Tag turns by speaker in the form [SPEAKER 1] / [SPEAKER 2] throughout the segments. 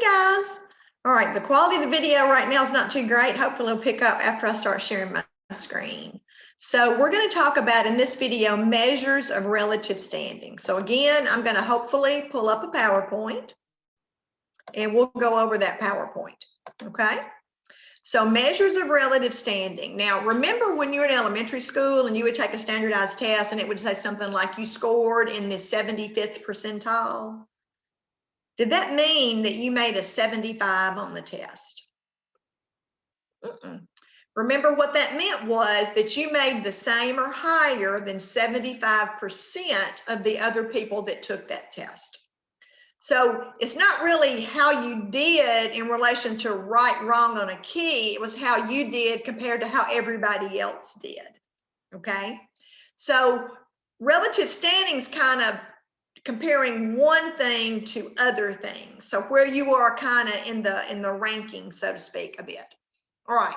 [SPEAKER 1] guys. All right, the quality of the video right now is not too great. Hopefully it'll pick up after I start sharing my screen. So we're going to talk about in this video measures of relative standing. So again, I'm going to hopefully pull up a PowerPoint and we'll go over that PowerPoint. Okay. So measures of relative standing. Now, remember when you were in elementary school and you would take a standardized test and it would say something like you scored in the 75th percentile? Did that mean that you made a 75 on the test? Remember what that meant was that you made the same or higher than 75% of the other people that took that test. So it's not really how you did in relation to right, wrong on a key. It was how you did compared to how everybody else did. Okay. So relative standings kind of comparing one thing to other things. So where you are kind of in the ranking, so to speak, a bit. All right.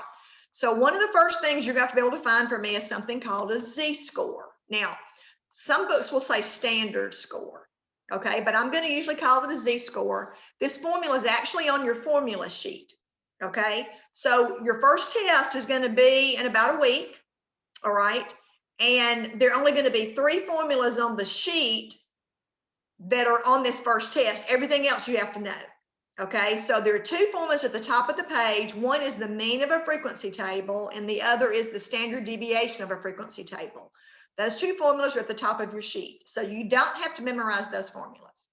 [SPEAKER 1] So one of the first things you're going to have to be able to find for me is something called a Z-score. Now, some books will say standard score. Okay, but I'm going to usually call it a Z-score. This formula is actually on your formula sheet. Okay, so your first test is going to be in about a week. All right, and there are only going to be 3 formulas on the sheet that are on this first test. Everything else you have to know. Okay, so there are 2 formulas at the top of the page. One is the mean of a frequency table, and the other is the standard deviation of a frequency table. Those 2 formulas are at the top of your sheet, so you don't have to memorize those formulas.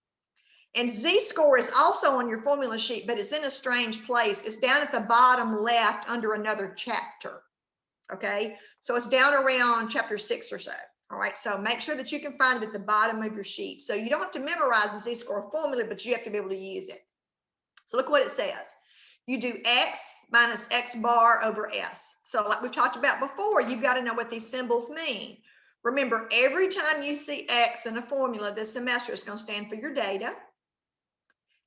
[SPEAKER 1] And Z-score is also on your formula sheet, but it's in a strange place. It's down at the bottom left under another chapter. Okay, so it's down around chapter 6 or so. All right, so make sure that you can find it at the bottom of your sheet. So you don't have to memorize the Z-score formula, but you have to be able to use it. So look what it says. You do X minus X bar over S. So like we've talked about before, you've got to know what these symbols mean. Remember, every time you see X in a formula this semester, it's going to stand for your data.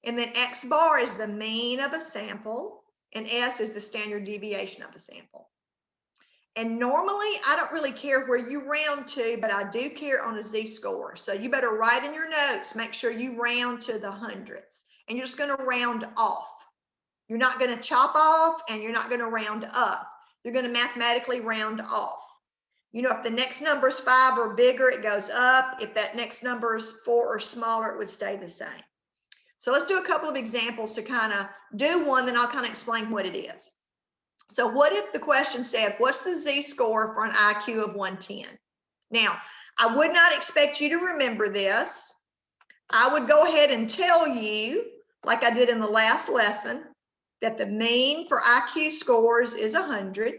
[SPEAKER 1] And then X bar is the mean of a sample, and S is the standard deviation of a sample. And normally, I don't really care where you round to, but I do care on a Z-score. So you better write in your notes, make sure you round to the hundreds. And you're just going to round off. You're not going to chop off, and you're not going to round up. You're going to mathematically round off. You know, if the next number is 5 or bigger, it goes up. If that next number is 4 or smaller, it would stay the same. So let's do a couple of examples to kind of do one, then I'll kind of explain what it is. So what if the question said, what's the Z-score for an IQ of 110? Now, I would not expect you to remember this. I would go ahead and tell you, like I did in the last lesson, that the mean for IQ scores is 100.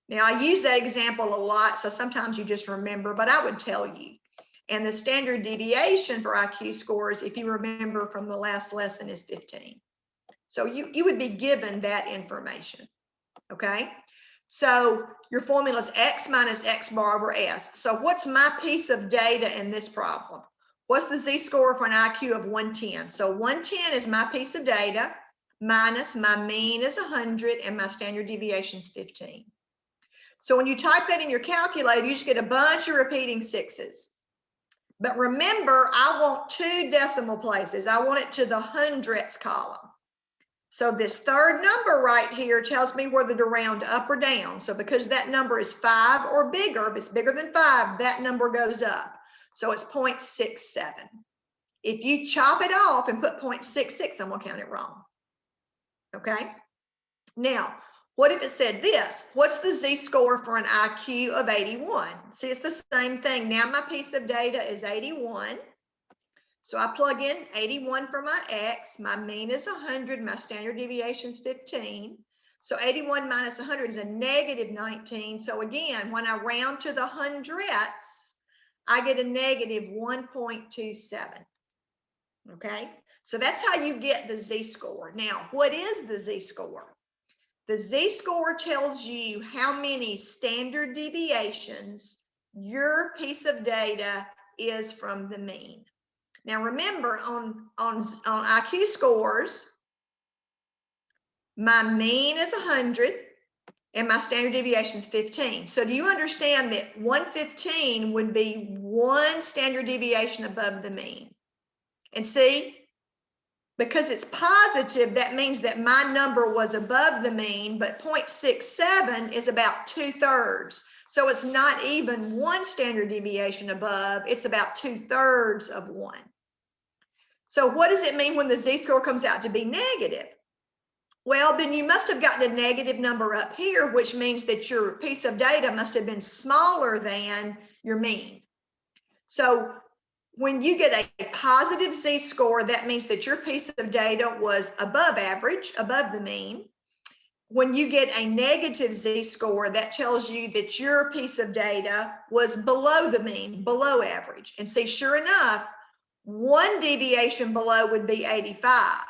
[SPEAKER 1] Now, I use that example a lot, so sometimes you just remember, but I would tell you. And the standard deviation for IQ scores, if you remember from the last lesson, is 15. So you would be given that information, okay? So your formula is X minus X bar over S. So what's my piece of data in this problem? What's the Z-score for an IQ of 110? So 110 is my piece of data, minus my mean is 100, and my standard deviation is 15. So when you type that in your calculator, you just get a bunch of repeating 6s. But remember, I want 2 decimal places. I want it to the hundredths column. So this third number right here tells me whether to round up or down. So because that number is 5 or bigger, if it's bigger than 5, that number goes up. So it's 0.67. If you chop it off and put 0.66, I'm going to count it wrong. Okay? Now, what if it said this? What's the Z-score for an IQ of 81? See, it's the same thing. Now my piece of data is 81. So I plug in 81 for my X. My mean is 100. My standard deviation is 15. So 81 minus 100 is a negative 19. So again, when I round to the hundredths, I get a negative 1.27. Okay? So that's how you get the Z-score. Now, what is the Z-score? The Z-score tells you how many standard deviations your piece of data is from the mean. Now remember, on IQ scores, my mean is 100 and my standard deviation is 15. So do you understand that 115 would be 1 standard deviation above the mean? And see, Because it's positive, that means that my number was above the mean, but 0.67 is about 2/3. So it's not even one standard deviation above, it's about 2/3 of one. So what does it mean when the z-score comes out to be negative? Well, then you must have gotten a negative number up here, which means that your piece of data must have been smaller than your mean. So when you get a positive z-score, that means that your piece of data was above average, above the mean. When you get a negative z-score, that tells you that your piece of data was below the mean, below average. And see, sure enough, one deviation below would be 85.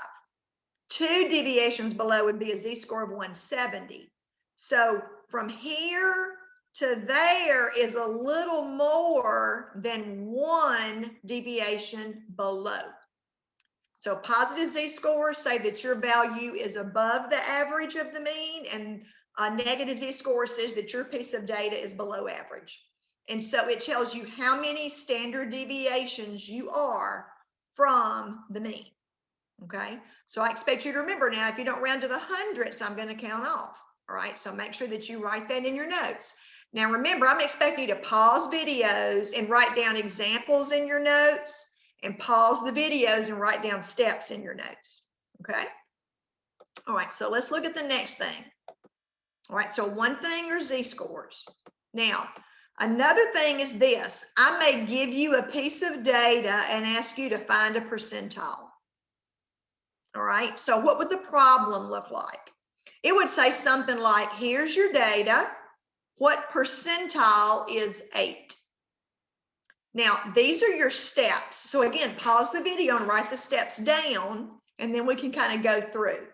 [SPEAKER 1] 2 deviations below would be a z-score of 170. So from here to there is a little more than 1 deviation below. So positive z-scores say that your value is above the average of the mean, and a negative z-score says that your piece of data is below average. And so it tells you how many standard deviations you are from the mean. Okay, so I expect you to remember now, if you don't round to the hundredths, I'm going to count off. All right, so make sure that you write that in your notes. Now remember, I'm expecting you to pause videos and write down examples in your notes, and pause the videos and write down steps in your notes. Okay, all right, so let's look at the next thing. All right, so one thing are z-scores. Now another thing is this: I may give you a piece of data and ask you to find a percentile. All right, so what would the problem look like? It would say something like, here's your data. What percentile is 8? Now, these are your steps. So again, pause the video and write the steps down, and then we can kind of go through.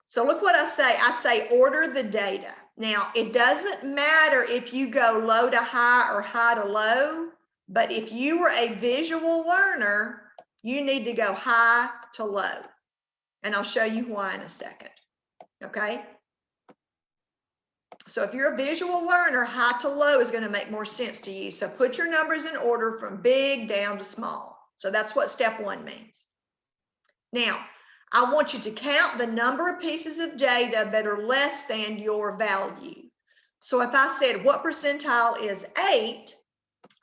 [SPEAKER 1] So look what I say. I say order the data. Now, it doesn't matter if you go low to high or high to low, but if you were a visual learner, you need to go high to low. And I'll show you why in a second. Okay. So if you're a visual learner, high to low is going to make more sense to you. So put your numbers in order from big down to small. So that's what step 1 means. Now, I want you to count the number of pieces of data that are less than your value. So if I said, what percentile is 8?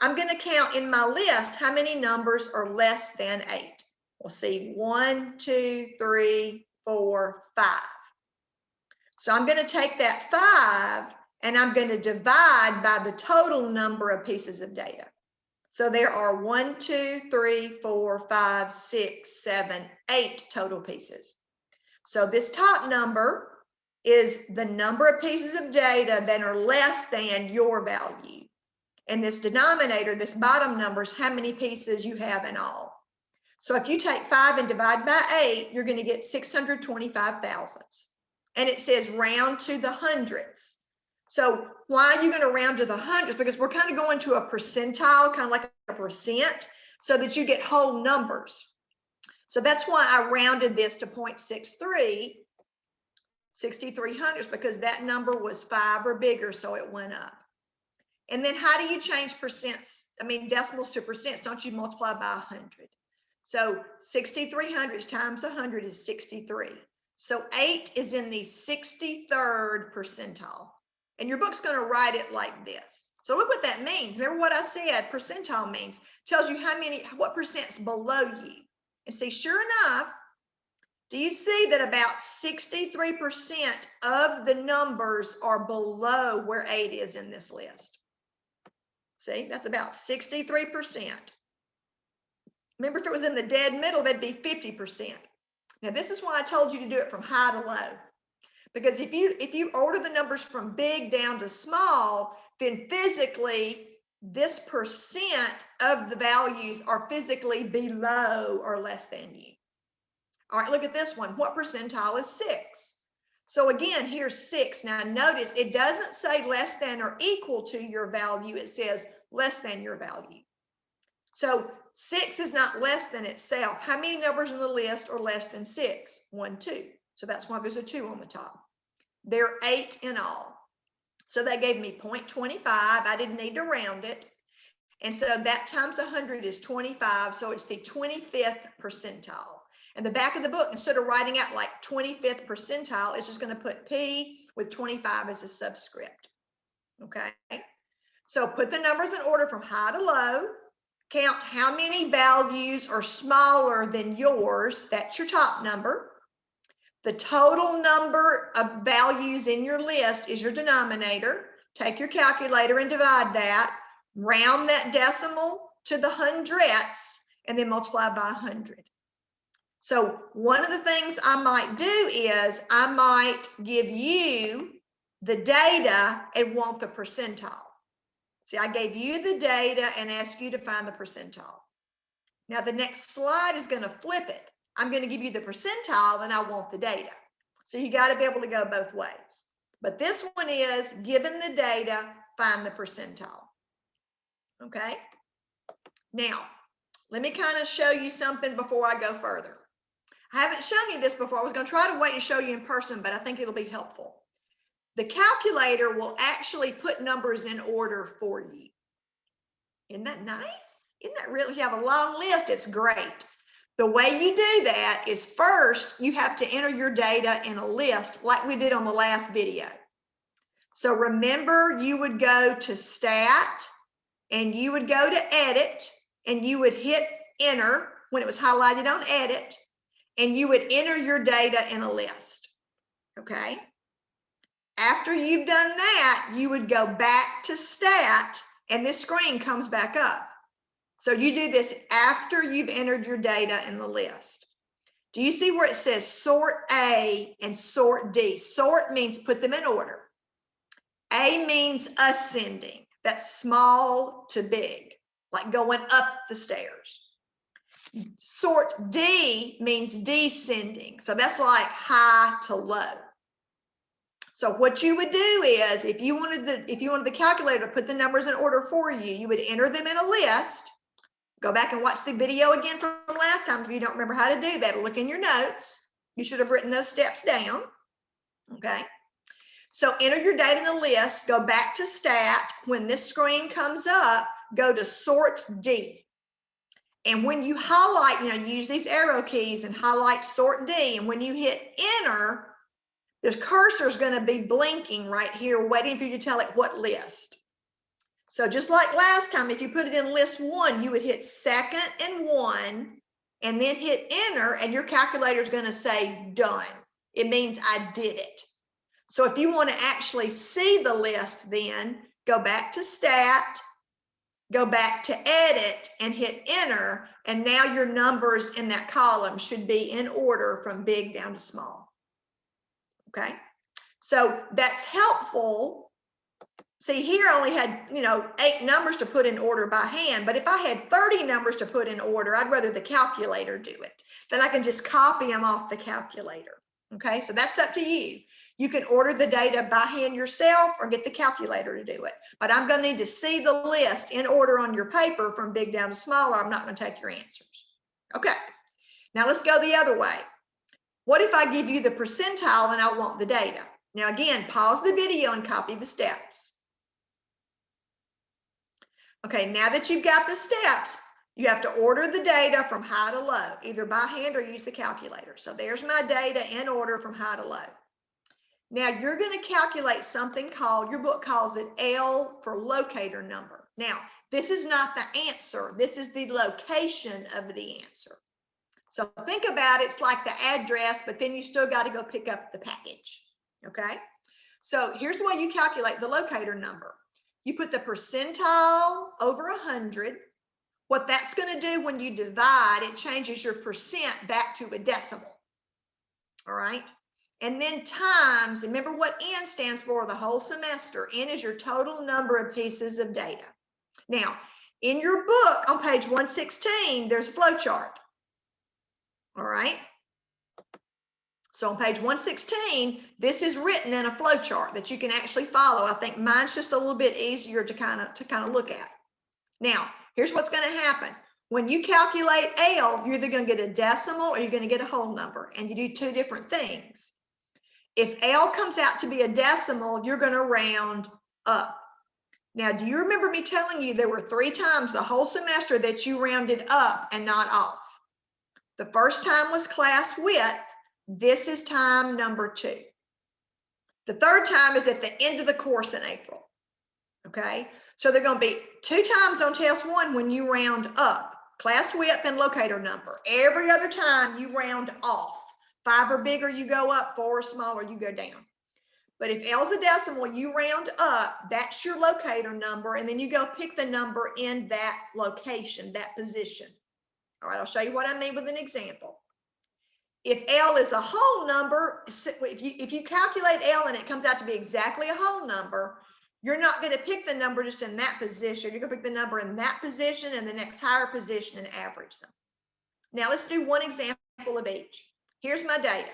[SPEAKER 1] I'm going to count in my list how many numbers are less than 8. We'll see 1, 2, 3, 4, 5. So I'm going to take that 5 and I'm going to divide by the total number of pieces of data. So there are 1, 2, 3, 4, 5, 6, 7, 8 total pieces. So this top number is the number of pieces of data that are less than your value. And this denominator, this bottom number, is how many pieces you have in all. So if you take 5 and divide by 8, you're going to get 625 thousandths. And it says round to the hundredths. So why are you going to round to the hundredths? Because we're kind of going to a percentile, kind of like a percent, so that you get whole numbers. So that's why I rounded this to 0.63, 63 hundredths, because that number was 5 or bigger, so it went up. And then how do you change decimals to percents? Don't you multiply by 100? So 63 hundredths times 100 is 63. So 8 is in the 63rd percentile. And your book's going to write it like this. So look what that means. Remember what I said percentile means? Tells you what percent's below you. And see, sure enough, do you see that about 63% of the numbers are below where 8 is in this list? See, that's about 63%. Remember, if it was in the dead middle, that'd be 50%. Now, this is why I told you to do it from high to low. Because if you order the numbers from big down to small, then physically, this percent of the values are physically below or less than you. All right, look at this one. What percentile is 6? So again, here's 6. Now notice it doesn't say less than or equal to your value. It says less than your value. So 6 is not less than itself. How many numbers in the list are less than 6? 1, 2. So that's why there's a 2 on the top. There are 8 in all. So that gave me 0.25. I didn't need to round it. And so that times 100 is 25. So it's the 25th percentile. And the back of the book, instead of writing out like 25th percentile, it's just going to put P with 25 as a subscript. Okay. So put the numbers in order from high to low. Count how many values are smaller than yours. That's your top number. The total number of values in your list is your denominator. Take your calculator and divide that. Round that decimal to the hundredths and then multiply by 100. So one of the things I might do is I might give you the data and want the percentile. See, I gave you the data and asked you to find the percentile. Now the next slide is going to flip it. I'm going to give you the percentile and I want the data. So you got to be able to go both ways. But this one is, given the data, find the percentile. Okay. Now, let me kind of show you something before I go further. I haven't shown you this before. I was going to try to wait and show you in person, but I think it'll be helpful. The calculator will actually put numbers in order for you. Isn't that nice? Isn't that really? You have a long list. It's great. The way you do that is first, you have to enter your data in a list like we did on the last video. So remember, you would go to Stat and you would go to Edit and you would hit Enter when it was highlighted on Edit and you would enter your data in a list. Okay. After you've done that, you would go back to Stat and this screen comes back up. So you do this after you've entered your data in the list. Do you see where it says sort A and sort D? Sort means put them in order. A means ascending. That's small to big, like going up the stairs. Sort D means descending. So that's like high to low. So what you would do is if you wanted the calculator to put the numbers in order for you, you would enter them in a list. Go back and watch the video again from last time if you don't remember how to do that. Look in your notes. You should have written those steps down. Okay. So enter your data in the list. Go back to Stat. When this screen comes up, go to Sort D. And when you highlight, use these arrow keys and highlight Sort D. And when you hit Enter, the cursor is going to be blinking right here, waiting for you to tell it what list. So just like last time, if you put it in list 1, you would hit second and 1 and then hit Enter and your calculator is going to say done. It means I did it. So if you want to actually see the list, then go back to Stat, go back to Edit and hit Enter. And now your numbers in that column should be in order from big down to small. Okay. So that's helpful. See, here I only had, 8 numbers to put in order by hand, but if I had 30 numbers to put in order, I'd rather the calculator do it. Then I can just copy them off the calculator. Okay, so that's up to you. You can order the data by hand yourself or get the calculator to do it. But I'm going to need to see the list in order on your paper from big down to small, or I'm not going to take your answers. Okay, now let's go the other way. What if I give you the percentile and I want the data? Now again, pause the video and copy the steps. Okay, now that you've got the steps, you have to order the data from high to low, either by hand or use the calculator. So there's my data in order from high to low. Now you're going to calculate something called, your book calls it L for locator number. Now, this is not the answer. This is the location of the answer. So think about it, it's like the address, but then you still got to go pick up the package. Okay, so here's the way you calculate the locator number. You put the percentile over 100. What that's going to do when you divide, it changes your percent back to a decimal. All right. And then times, remember what N stands for the whole semester. N is your total number of pieces of data. Now, in your book on page 116, there's a flow chart. All right. So on page 116, this is written in a flow chart that you can actually follow. I think mine's just a little bit easier to kind of look at. Now, here's what's going to happen. When you calculate L, you're either going to get a decimal or you're going to get a whole number, and you do 2 different things. If L comes out to be a decimal, you're going to round up. Now, do you remember me telling you there were 3 times the whole semester that you rounded up and not off? The first time was class width. This is time number 2. The third time is at the end of the course in April. Okay, so they're going to be 2 times on test 1 when you round up, class width and locator number. Every other time you round off. 5 or bigger, you go up. 4 or smaller, you go down. But if L is a decimal, you round up, that's your locator number, and then you go pick the number in that location, that position. All right, I'll show you what I mean with an example. If L is a whole number, if you calculate L and it comes out to be exactly a whole number, you're not going to pick the number just in that position. You're going to pick the number in that position and the next higher position and average them. Now let's do one example of each. Here's my data.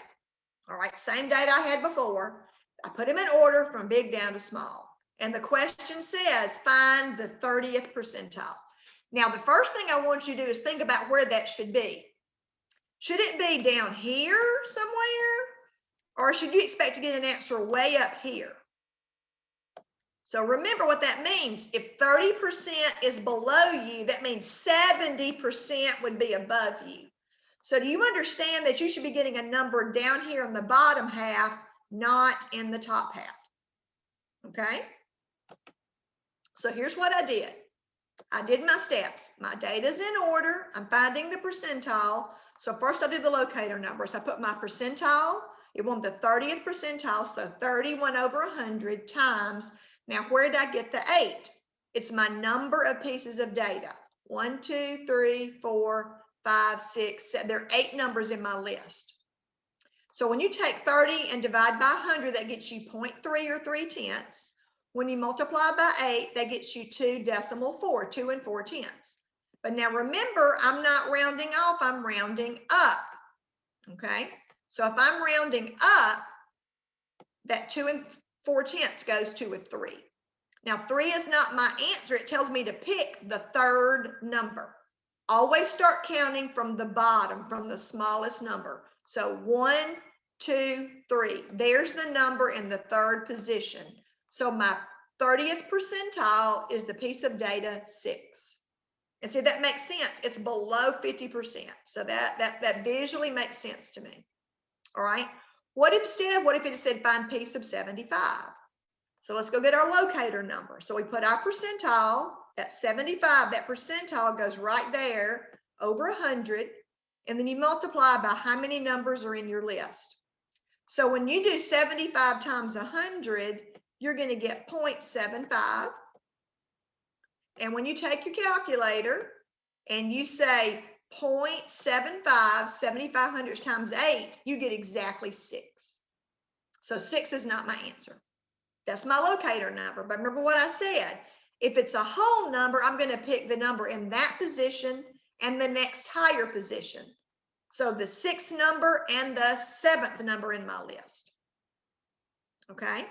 [SPEAKER 1] All right, same data I had before. I put them in order from big down to small. And the question says, find the 30th percentile. Now, the first thing I want you to do is think about where that should be. Should it be down here somewhere? Or should you expect to get an answer way up here? So remember what that means. If 30% is below you, that means 70% would be above you. So do you understand that you should be getting a number down here in the bottom half, not in the top half? Okay? So here's what I did. I did my steps. My data's in order. I'm finding the percentile. So first I'll do the locator number. So I put my percentile. It wanted the 30th percentile. So 31 over 100 times. Now, where did I get the 8? It's my number of pieces of data. 1, 2, 3, 4, 5, 6, 7. There are 8 numbers in my list. So when you take 30 and divide by 100, that gets you 0.3 or 3/10. When you multiply by 8, that gets you 2 decimal 4, 2 and 4/10. But now remember, I'm not rounding off, I'm rounding up. Okay, so if I'm rounding up, that 2 and 4/10 goes to a 3. Now 3 is not my answer. It tells me to pick the third number. Always start counting from the bottom, from the smallest number. So 1, 2, 3. There's the number in the third position. So my 30th percentile is the piece of data 6. And see, that makes sense. It's below 50%. So that visually makes sense to me. All right. What if it said find piece of 75? So let's go get our locator number. So we put our percentile at 75. That percentile goes right there over 100. And then you multiply by how many numbers are in your list. So when you do 75 times 100, you're going to get 0.75. And when you take your calculator and you say 0.75, 75 times 8, you get exactly 6. So 6 is not my answer. That's my locator number. But remember what I said. If it's a whole number, I'm going to pick the number in that position and the next higher position. So the 6th number and the 7th number in my list. Okay.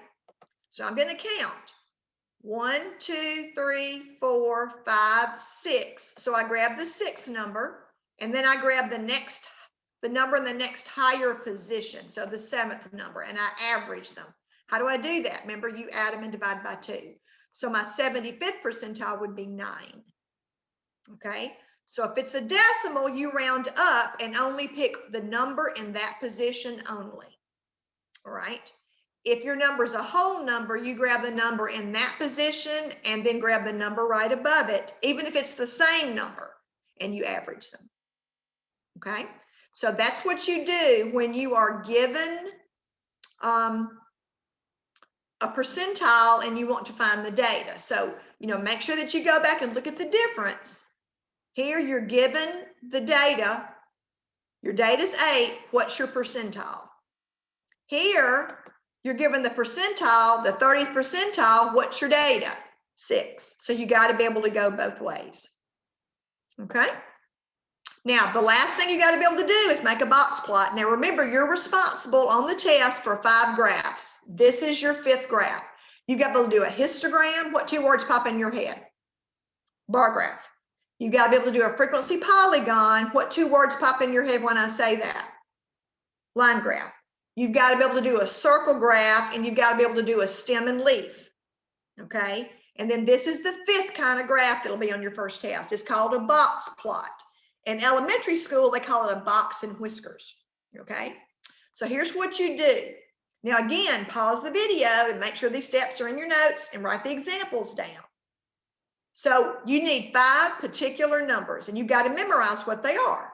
[SPEAKER 1] So I'm going to count. 1, 2, 3, 4, 5, 6. So I grab the 6th number, and then I grab the number in the next higher position. So the 7th number, and I average them. How do I do that? Remember, you add them and divide by 2. So my 75th percentile would be 9. Okay. So if it's a decimal, you round up and only pick the number in that position only. All right. If your number is a whole number, you grab the number in that position and then grab the number right above it, even if it's the same number, and you average them. Okay. So that's what you do when you are given a percentile and you want to find the data. So, make sure that you go back and look at the difference. Here you're given the data. Your data's 8. What's your percentile? Here you're given the percentile, the 30th percentile. What's your data? 6. So you got to be able to go both ways. Okay. Now, the last thing you got to be able to do is make a box plot. Now, remember, you're responsible on the test for 5 graphs. This is your 5th graph. You got to be able to do a histogram. What 2 words pop in your head? Bar graph. You got to be able to do a frequency polygon. What 2 words pop in your head when I say that? Line graph. You've got to be able to do a circle graph, and you've got to be able to do a stem and leaf. Okay. And then this is the fifth kind of graph that'll be on your first test. It's called a box plot. In elementary school, they call it a box and whiskers, okay? So here's what you do. Now again, pause the video and make sure these steps are in your notes and write the examples down. So you need 5 particular numbers and you've got to memorize what they are.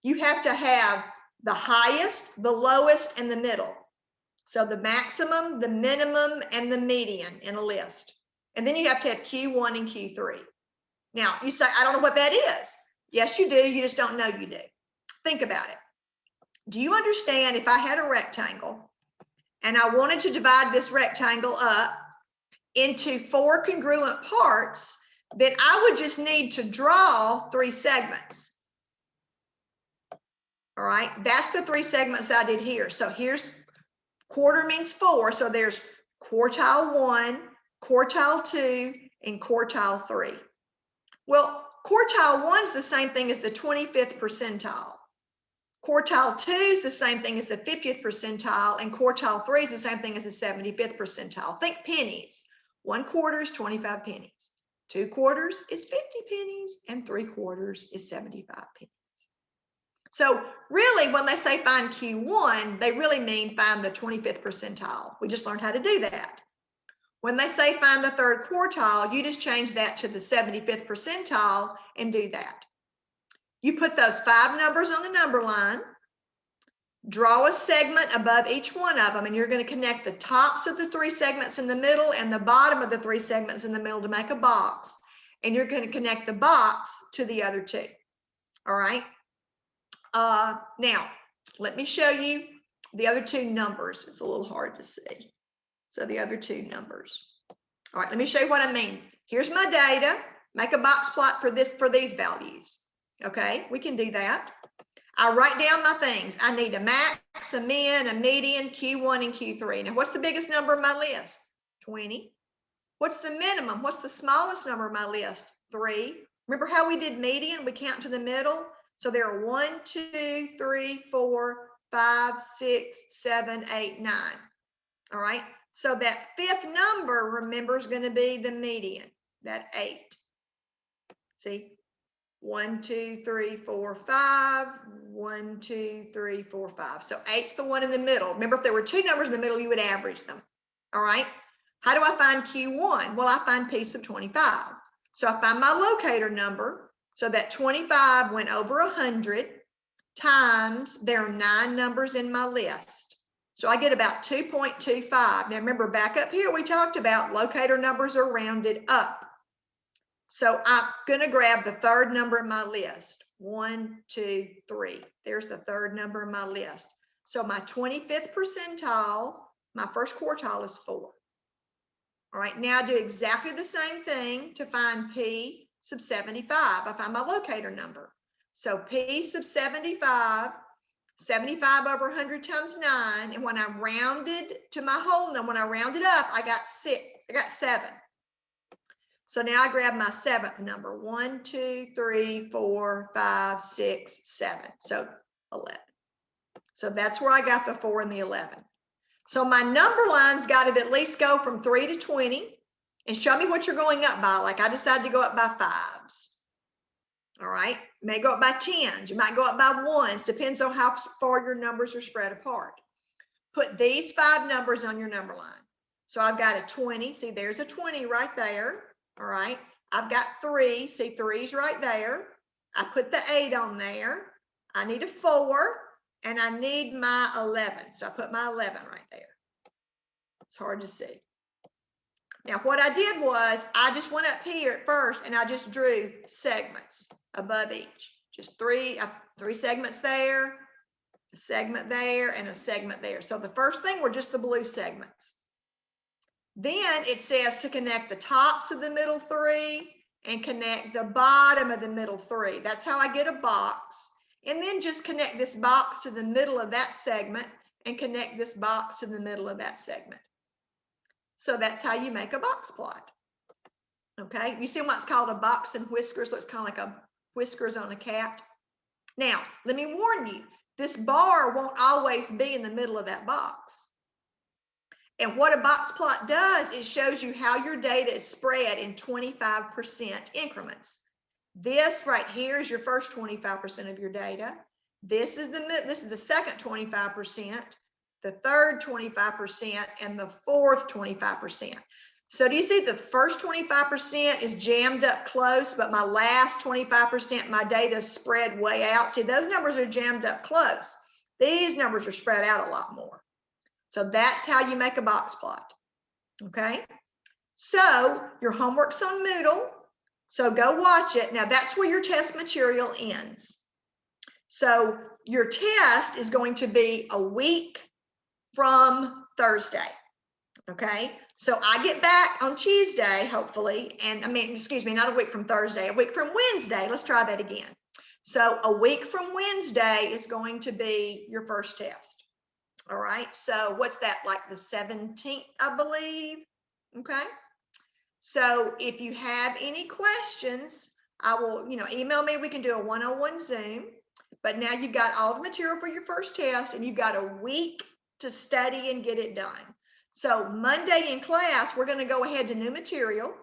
[SPEAKER 1] You have to have the highest, the lowest, and the middle. So the maximum, the minimum, and the median in a list. And then you have to have Q1 and Q3. Now you say, I don't know what that is. Yes, you do. You just don't know you do. Think about it. Do you understand if I had a rectangle and I wanted to divide this rectangle up into 4 congruent parts, then I would just need to draw 3 segments. All right, that's the 3 segments I did here. So here's quarter means 4. So there's quartile 1, quartile 2, and quartile 3. Well, quartile 1 is the same thing as the 25th percentile. Quartile 2 is the same thing as the 50th percentile, and quartile 3 is the same thing as the 75th percentile. Think pennies. 1 quarter is 25 pennies. 2 quarters is 50 pennies, and 3 quarters is 75 pennies. So really, when they say find Q1, they really mean find the 25th percentile. We just learned how to do that. When they say find the 3rd quartile, you just change that to the 75th percentile and do that. You put those 5 numbers on the number line, draw a segment above each one of them, and you're going to connect the tops of the 3 segments in the middle and the bottom of the 3 segments in the middle to make a box. And you're going to connect the box to the other 2. All right. Now, let me show you the other 2 numbers. It's a little hard to see. So the other 2 numbers. All right, let me show you what I mean. Here's my data. Make a box plot for these values. Okay, we can do that. I write down my things. I need a max, a min, a median, Q1, and Q3. Now, what's the biggest number in my list? 20. What's the minimum? What's the smallest number in my list? 3. Remember how we did median? We count to the middle. So there are 1, 2, 3, 4, 5, 6, 7, 8, 9. All right. So that 5th number, remember, is going to be the median, that 8. See? 1, 2, 3, 4, 5. 1, 2, 3, 4, 5. So 8's the one in the middle. Remember, if there were 2 numbers in the middle, you would average them. All right. How do I find Q1? Well, I find P sub 25. So I find my locator number. So that 25 went over 100 times there are 9 numbers in my list. So I get about 2.25. Now remember, back up here, we talked about locator numbers are rounded up. So I'm going to grab the 3rd number in my list. 1, 2, 3. There's the 3rd number in my list. So my 25th percentile, my first quartile is 4. All right, now do exactly the same thing to find P sub 75. I find my locator number. So P sub 75, 75 over 100 times 9. And when I rounded to my whole number, when I rounded up, I got 7. So now I grab my 7th number. 1, 2, 3, 4, 5, 6, 7. So 11. So that's where I got the 4 and the 11. So my number line's got to at least go from 3 to 20. And show me what you're going up by. Like I decided to go up by 5s. All right. You may go up by 10s. You might go up by 1s. Depends on how far your numbers are spread apart. Put these 5 numbers on your number line. So I've got a 20. See, there's a 20 right there. All right. I've got 3. See, 3's right there. I put the 8 on there. I need a 4. And I need my 11. So I put my 11 right there. It's hard to see. Now, what I did was I just went up here at first and I just drew segments above each. Just 3 segments there, a segment there, and a segment there. So the first thing were just the blue segments. Then it says to connect the tops of the middle 3 and connect the bottom of the middle 3. That's how I get a box. And then just connect this box to the middle of that segment and connect this box to the middle of that segment. So that's how you make a box plot. Okay, you see what's called a box and whiskers? Looks kind of like a whiskers on a cat. Now, let me warn you, this bar won't always be in the middle of that box. And what a box plot does, it shows you how your data is spread in 25% increments. This right here is your first 25% of your data. This is the second 25%, the third 25%, and the fourth 25%. So do you see the first 25% is jammed up close, but my last 25%, my data is spread way out. See, those numbers are jammed up close. These numbers are spread out a lot more. So that's how you make a box plot, okay? So your homework's on Moodle, so go watch it. Now that's where your test material ends. So your test is going to be a week from Thursday, okay? So I get back on Tuesday, hopefully, and excuse me, not a week from Thursday, a week from Wednesday. Let's try that again. So a week from Wednesday is going to be your first test. All right, so what's that, like the 17th, I believe? Okay, so if you have any questions, I will, email me. We can do a one-on-one Zoom. But now you've got all the material for your first test, and you've got a week to study and get it done. So Monday in class, we're going to go ahead to new material.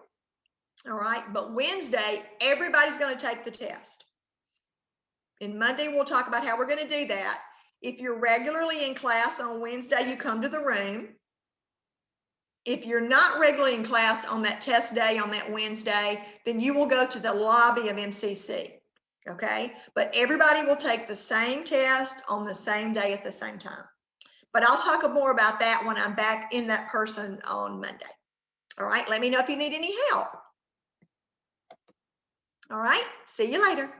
[SPEAKER 1] All right, but Wednesday, everybody's going to take the test. And Monday, we'll talk about how we're going to do that. If you're regularly in class on Wednesday, you come to the room. If you're not regularly in class on that test day, on that Wednesday, then you will go to the lobby of MCC, okay? But everybody will take the same test on the same day at the same time. But I'll talk more about that when I'm back in that person on Monday. All right, let me know if you need any help. All right, see you later.